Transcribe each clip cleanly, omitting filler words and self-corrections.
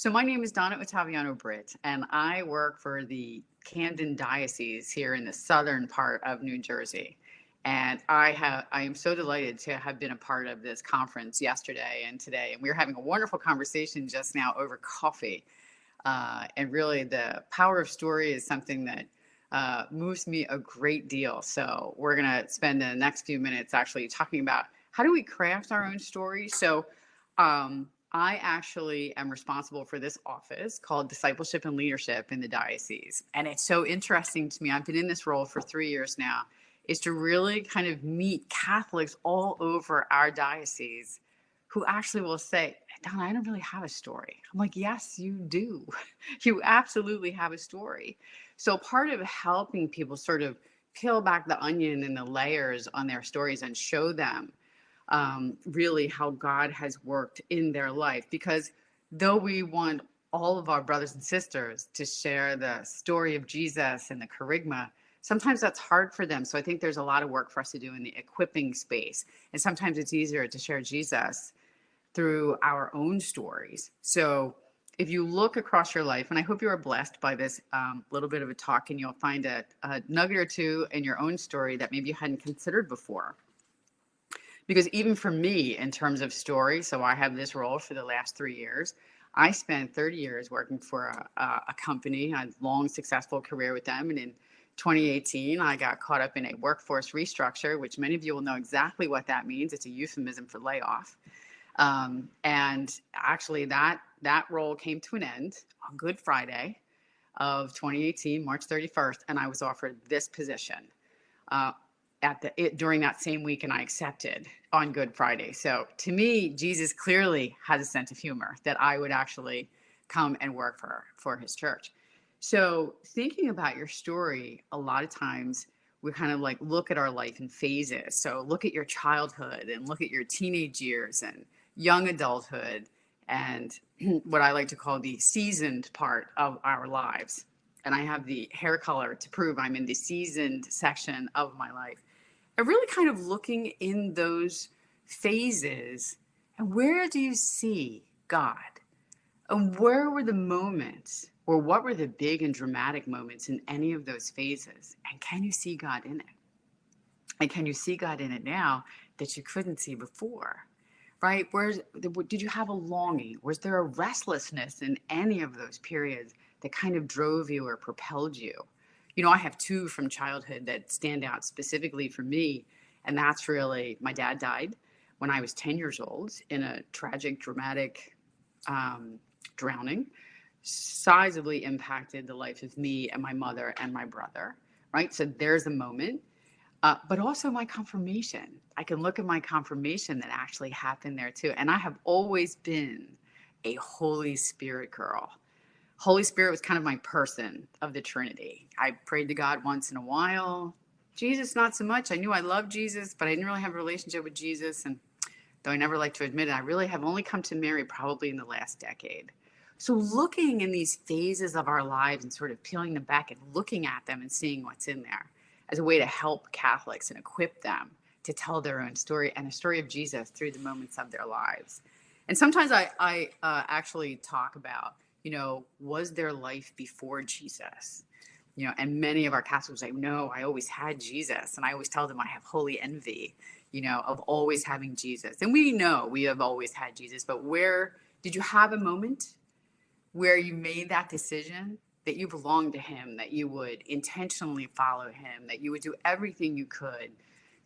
So my name is Donna Ottaviano-Britt, and I work for the Camden Diocese here in the southern part of New Jersey. And I am so delighted to have been a part of this conference yesterday and today. And we were having a wonderful conversation just now over coffee. And really, the power of story is something that moves me a great deal. So we're going to spend the next few minutes actually talking about how do we craft our own story. So I actually am responsible for this office called Discipleship and Leadership in the diocese. And it's so interesting to me. I've been in this role for 3 years now, is to really kind of meet Catholics all over our diocese who actually will say, Donna, I don't really have a story. I'm like, yes, you do. You absolutely have a story. So part of helping people sort of peel back the onion and the layers on their stories and show them really how God has worked in their life. Because though we want all of our brothers and sisters to share the story of Jesus and the charisma, sometimes that's hard for them. So I think there's a lot of work for us to do in the equipping space. And sometimes it's easier to share Jesus through our own stories. So if you look across your life, and I hope you are blessed by this little bit of a talk, and you'll find a nugget or two in your own story that maybe you hadn't considered before. Because even for me, in terms of story, so I have this role for the last 3 years. I spent 30 years working for a company, a long, successful career with them. And in 2018, I got caught up in a workforce restructure, which many of you will know exactly what that means. It's a euphemism for layoff. And actually that role came to an end on Good Friday of 2018, March 31st, and I was offered this position during that same week, and I accepted on Good Friday. So to me, Jesus clearly has a sense of humor that I would actually come and work for his church. So thinking about your story, a lot of times we kind of like look at our life in phases. So look at your childhood and look at your teenage years and young adulthood and what I like to call the seasoned part of our lives. And I have the hair color to prove I'm in the seasoned section of my life. And really kind of looking in those phases, and where do you see God? And where were the moments, or what were the big and dramatic moments in any of those phases? And can you see God in it? And can you see God in it now that you couldn't see before? Right? Did you have a longing? Was there a restlessness in any of those periods that kind of drove you or propelled you? You know, I have two from childhood that stand out specifically for me. And that's really, my dad died when I was 10 years old in a tragic, dramatic drowning. Sizably impacted the life of me and my mother and my brother, right? So there's a moment. But also my confirmation. I can look at my confirmation that actually happened there too. And I have always been a Holy Spirit girl. Holy Spirit was kind of my person of the Trinity. I prayed to God once in a while. Jesus, not so much. I knew I loved Jesus, but I didn't really have a relationship with Jesus. And though I never like to admit it, I really have only come to Mary probably in the last decade. So looking in these phases of our lives and sort of peeling them back and looking at them and seeing what's in there as a way to help Catholics and equip them to tell their own story and the story of Jesus through the moments of their lives. And sometimes I actually talk about, you know, was there life before Jesus? You know, and many of our Catholics say, no, I always had Jesus. And I always tell them I have holy envy, you know, of always having Jesus. And we know we have always had Jesus, but where did you have a moment where you made that decision that you belonged to him, that you would intentionally follow him, that you would do everything you could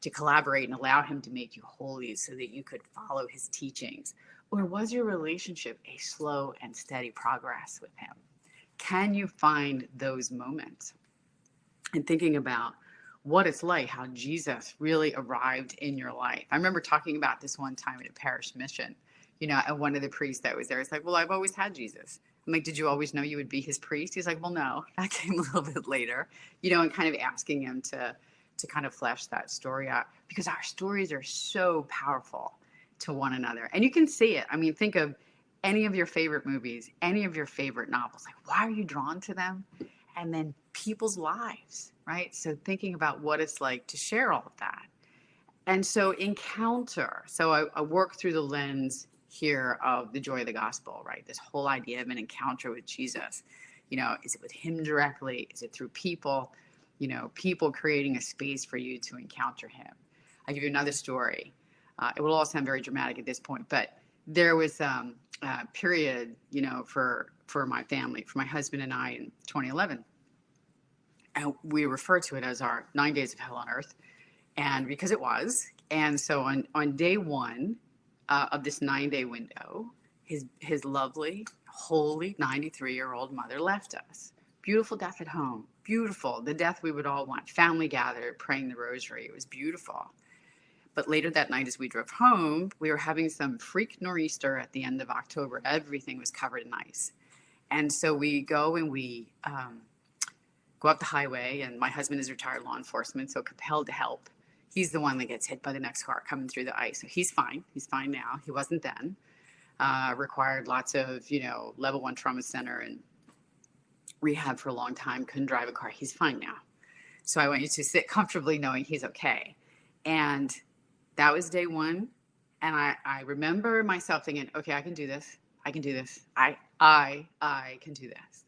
to collaborate and allow him to make you holy so that you could follow his teachings? Or was your relationship a slow and steady progress with him? Can you find those moments? And thinking about what it's like, how Jesus really arrived in your life. I remember talking about this one time at a parish mission, you know, and one of the priests that was there is like, well, I've always had Jesus. I'm like, did you always know you would be his priest? He's like, well, no, that came a little bit later, you know, and kind of asking him to kind of flesh that story out, because our stories are so powerful to one another. And you can see it. I mean, think of any of your favorite movies, any of your favorite novels. Like, why are you drawn to them? And then people's lives, right? So thinking about what it's like to share all of that. And so encounter. So I work through the lens here of the joy of the gospel, right? This whole idea of an encounter with Jesus. Is it with him directly? Is it through people? People creating a space for you to encounter him. I'll give you another story. It will all sound very dramatic at this point, but there was a period, for my family, for my husband and I in 2011. And we refer to it as our 9 days of hell on earth. And because it was. And so on day one of this 9-day window, his lovely, holy 93-year-old mother left us. Beautiful death at home. Beautiful. The death we would all want. Family gathered, praying the rosary. It was beautiful. But later that night, as we drove home, we were having some freak nor'easter at the end of October. Everything was covered in ice. And so we go and we go up the highway, and my husband is retired law enforcement, so compelled to help. He's the one that gets hit by the next car coming through the ice. So he's fine. He's fine now. He wasn't then. Required lots of, level 1 trauma center and rehab for a long time. Couldn't drive a car. He's fine now. So I want you to sit comfortably knowing he's okay. And that was day one. And I remember myself thinking, okay, I can do this. I can do this. I can do this.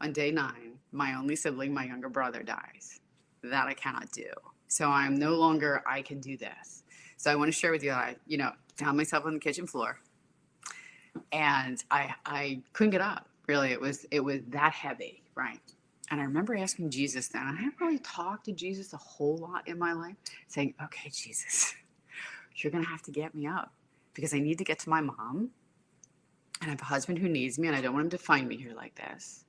On day 9, my only sibling, my younger brother, dies. That I cannot do. So I'm no longer, I can do this. So I want to share with you, I found myself on the kitchen floor, and I couldn't get up. Really, it was that heavy, right? And I remember asking Jesus then. I haven't really talked to Jesus a whole lot in my life, saying, okay, Jesus, you're going to have to get me up because I need to get to my mom, and I have a husband who needs me, and I don't want him to find me here like this.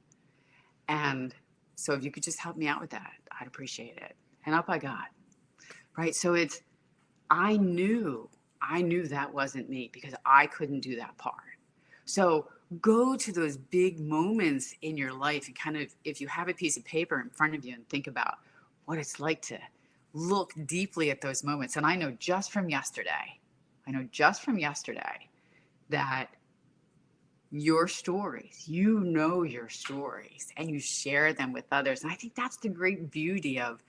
And so if you could just help me out with that, I'd appreciate it. And up I got, right? So I knew that wasn't me because I couldn't do that part. So go to those big moments in your life and kind of, if you have a piece of paper in front of you, and think about what it's like to look deeply at those moments. And I know just from yesterday that your stories, your stories, and you share them with others. And I think that's the great beauty of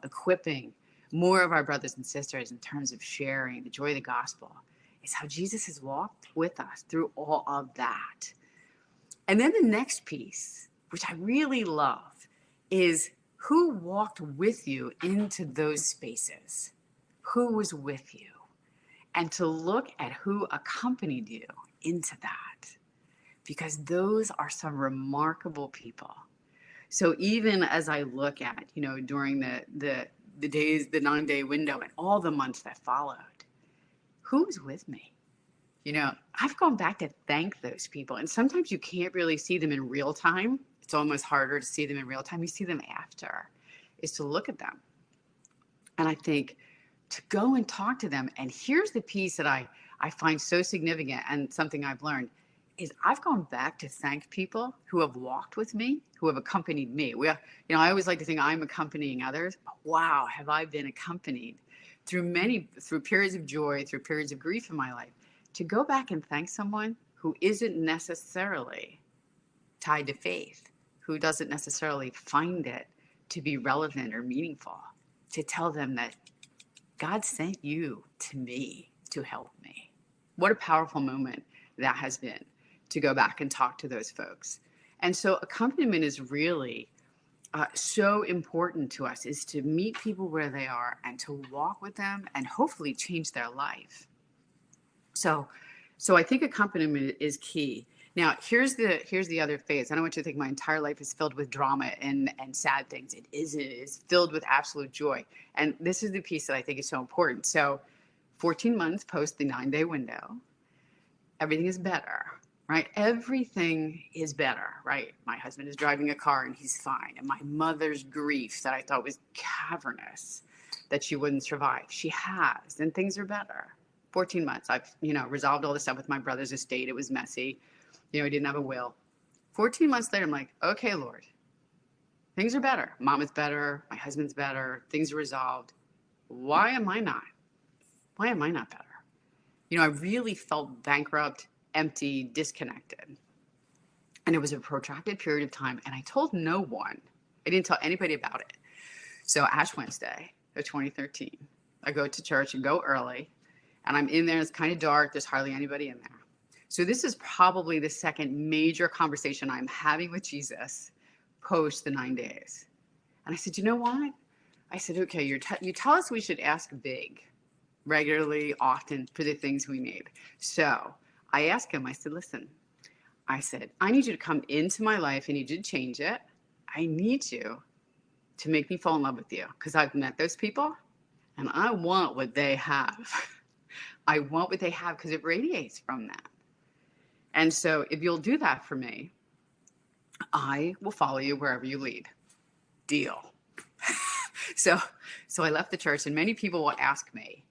equipping more of our brothers and sisters in terms of sharing the joy of the gospel, is how Jesus has walked with us through all of that. And then the next piece, which I really love, is who walked with you into those spaces? Who was with you? And to look at who accompanied you into that, because those are some remarkable people. So even as I look at, during the days, the 9-day window and all the months that followed, who's with me? I've gone back to thank those people. And sometimes you can't really see them in real time. It's almost harder to see them in real time. You see them after, is to look at them. And I think to go and talk to them. And here's the piece that I find so significant, and something I've learned, is I've gone back to thank people who have walked with me, who have accompanied me. I always like to think I'm accompanying others. But wow, have I been accompanied through periods of joy, through periods of grief in my life. To go back and thank someone who isn't necessarily tied to faith, who doesn't necessarily find it to be relevant or meaningful, to tell them that God sent you to me to help me. What a powerful moment that has been, to go back and talk to those folks. And so accompaniment is really so important to us, is to meet people where they are and to walk with them and hopefully change their life. So I think accompaniment is key. Now, here's the other phase. I don't want you to think my entire life is filled with drama and sad things. It isn't. It is filled with absolute joy. And this is the piece that I think is so important. So 14 months post the 9-day window, everything is better, right? Everything is better, right? My husband is driving a car and he's fine. And my mother's grief that I thought was cavernous, that she wouldn't survive, she has, and things are better. 14 months, I've, resolved all this stuff with my brother's estate. It was messy. He didn't have a will. 14 months later, I'm like, okay, Lord, things are better. Mom is better. My husband's better. Things are resolved. Why am I not? Why am I not better? I really felt bankrupt, empty, disconnected. And it was a protracted period of time. And I told no one. I didn't tell anybody about it. So Ash Wednesday of 2013, I go to church and go early. And I'm in there, it's kind of dark, there's hardly anybody in there. So this is probably the second major conversation I'm having with Jesus post the 9 days. And I said, you know what? I said, okay, you tell us we should ask big, regularly, often, for the things we need. So I asked him, I said, listen, I said, I need you to come into my life. I need you to change it. I need you to make me fall in love with you, because I've met those people and I want what they have. I want what they have because it radiates from that. And so if you'll do that for me, I will follow you wherever you lead. Deal. So I left the church, and many people will ask me,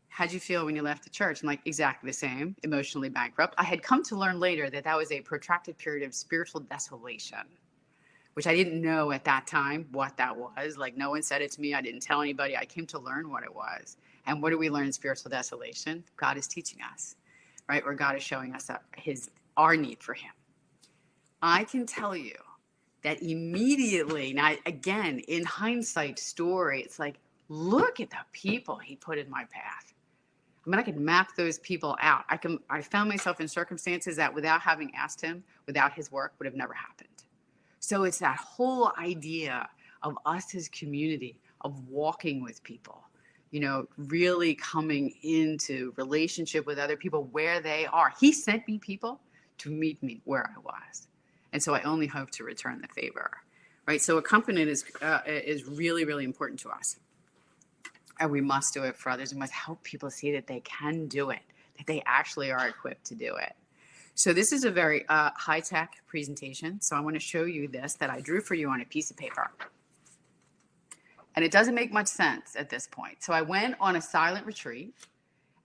how'd you feel when you left the church? I'm like, exactly the same, emotionally bankrupt. I had come to learn later that that was a protracted period of spiritual desolation, which I didn't know at that time what that was. Like, no one said it to me. I didn't tell anybody. I came to learn what it was. And what do we learn in spiritual desolation? God is teaching us, right? Or God is showing us our need for him. I can tell you that immediately, now again, in hindsight story, it's like, look at the people he put in my path. I mean, I could map those people out. I found myself in circumstances that without having asked him, without his work, would have never happened. So it's that whole idea of us as community, of walking with people, you know, really coming into relationship with other people where they are. He sent me people to meet me where I was. And so I only hope to return the favor, right? So accompaniment is really, really important to us. And we must do it for others. We must help people see that they can do it, that they actually are equipped to do it. So this is a very high-tech presentation. So I want to show you this that I drew for you on a piece of paper. And it doesn't make much sense at this point. So I went on a silent retreat.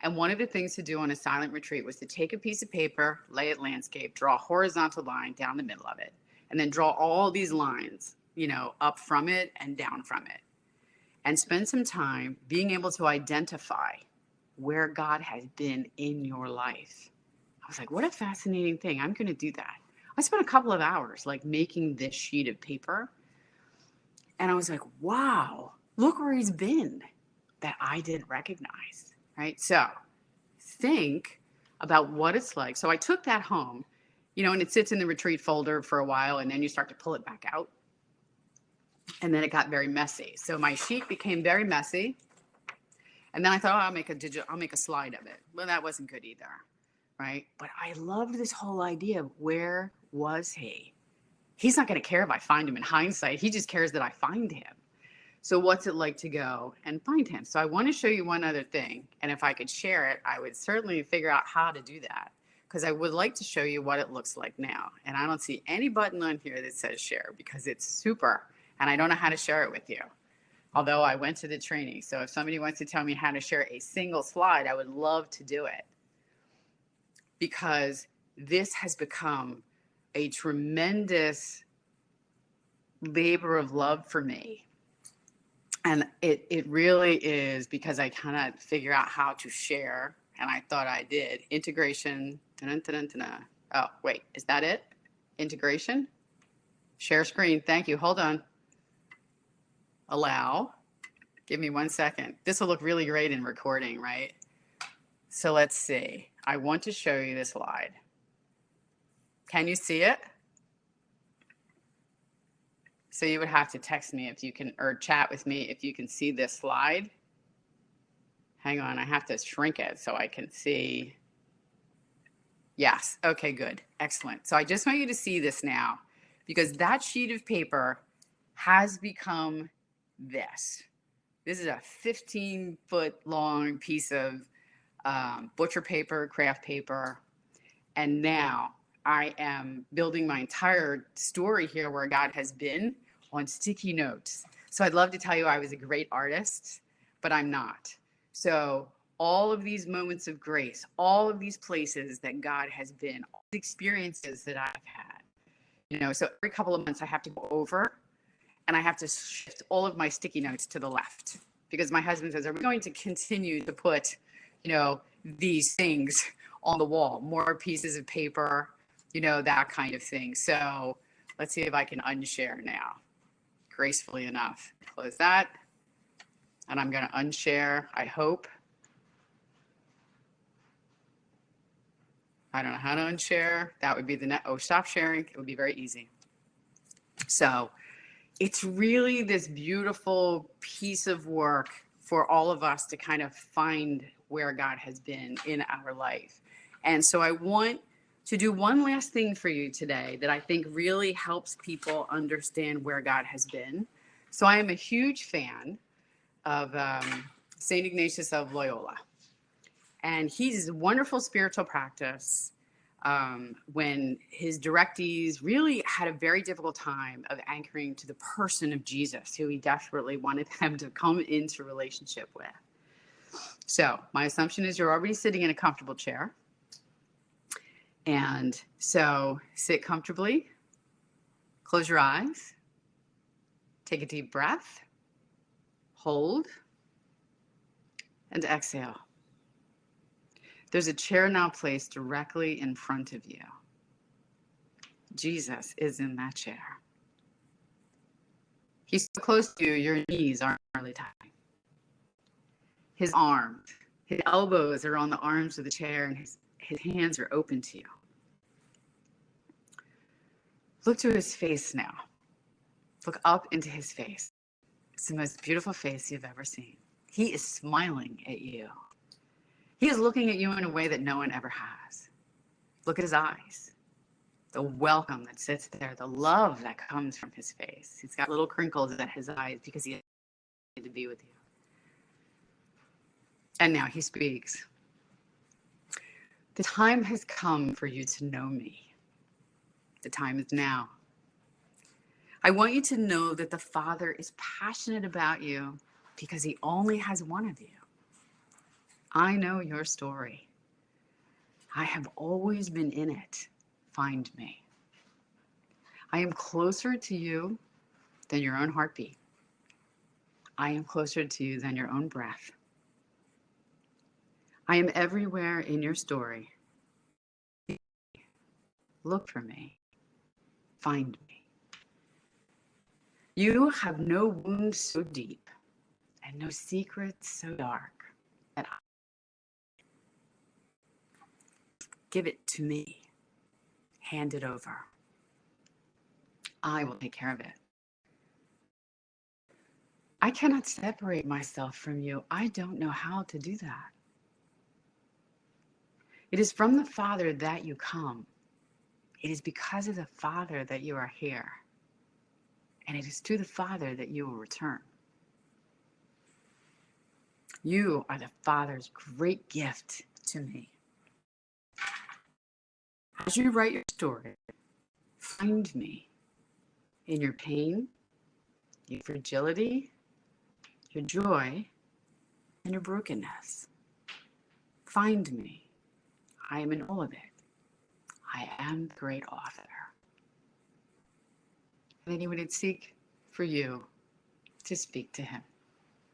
And one of the things to do on a silent retreat was to take a piece of paper, lay it landscape, draw a horizontal line down the middle of it, and then draw all these lines, you know, up from it and down from it. And spend some time being able to identify where God has been in your life. I was like, what a fascinating thing. I'm going to do that. I spent a couple of hours like making this sheet of paper. And I was like, wow, look where he's been that I didn't recognize. Right? So think about what it's like. So I took that home, you know, and it sits in the retreat folder for a while, and then you start to pull it back out. And then it got very messy. So my sheet became very messy. And then I thought, oh, I'll make a slide of it. Well, that wasn't good either. Right? But I loved this whole idea of where was he? He's not going to care if I find him in hindsight. He just cares that I find him. So what's it like to go and find him? So I want to show you one other thing. And if I could share it, I would certainly figure out how to do that, because I would like to show you what it looks like now. And I don't see any button on here that says share, because it's super. And I don't know how to share it with you, although I went to the training. So if somebody wants to tell me how to share a single slide, I would love to do it, because this has become a tremendous labor of love for me. And it really is, because I cannot figure out how to share. And I thought I did. Integration. Oh, wait, is that it? Integration? Share screen. Thank you. Hold on. Allow. Give me 1 second. This will look really great in recording, right? So let's see. I want to show you this slide. Can you see it? So you would have to text me if you can, or chat with me if you can see this slide. Hang on, I have to shrink it so I can see. Yes, okay, good, excellent. So I just want you to see this now, because that sheet of paper has become this. This is a 15-foot long piece of butcher paper, craft paper, and now I am building my entire story here where God has been on sticky notes. So I'd love to tell you I was a great artist, but I'm not. So all of these moments of grace, all of these places that God has been, all the experiences that I've had, you know, so every couple of months I have to go over and I have to shift all of my sticky notes to the left, because my husband says, are we going to continue to put, you know, these things on the wall, more pieces of paper, you know, that kind of thing. So let's see if I can unshare now, gracefully enough. Close that. And I'm going to unshare, I hope. I don't know how to unshare. That would be stop sharing. It would be very easy. So it's really this beautiful piece of work for all of us to kind of find where God has been in our life. And so I want to do one last thing for you today that I think really helps people understand where God has been. So I am a huge fan of St. Ignatius of Loyola. And he's a wonderful spiritual practice when his directees really had a very difficult time of anchoring to the person of Jesus, who he desperately wanted them to come into relationship with. So my assumption is you're already sitting in a comfortable chair. And so sit comfortably, close your eyes, take a deep breath, hold, and exhale. There's a chair now placed directly in front of you. Jesus is in that chair. He's so close to you, your knees aren't really tight. His arms, his elbows are on the arms of the chair, and his hands are open to you. Look to his face now. Look up into his face. It's the most beautiful face you've ever seen. He is smiling at you. He is looking at you in a way that no one ever has. Look at his eyes. The welcome that sits there, the love that comes from his face. He's got little crinkles at his eyes because he had to be with you. And now he speaks. The time has come for you to know me. The time is now. I want you to know that the Father is passionate about you because he only has one of you. I know your story. I have always been in it. Find me. I am closer to you than your own heartbeat. I am closer to you than your own breath. I am everywhere in your story. Look for me. Find me. You have no wound so deep and no secret so dark that I give it to me. Hand it over. I will take care of it. I cannot separate myself from you. I don't know how to do that. It is from the Father that you come. It is because of the Father that you are here. And it is to the Father that you will return. You are the Father's great gift to me. As you write your story, find me in your pain, your fragility, your joy, and your brokenness. Find me. I am in all of it. I am the great author. And then he would seek for you to speak to him.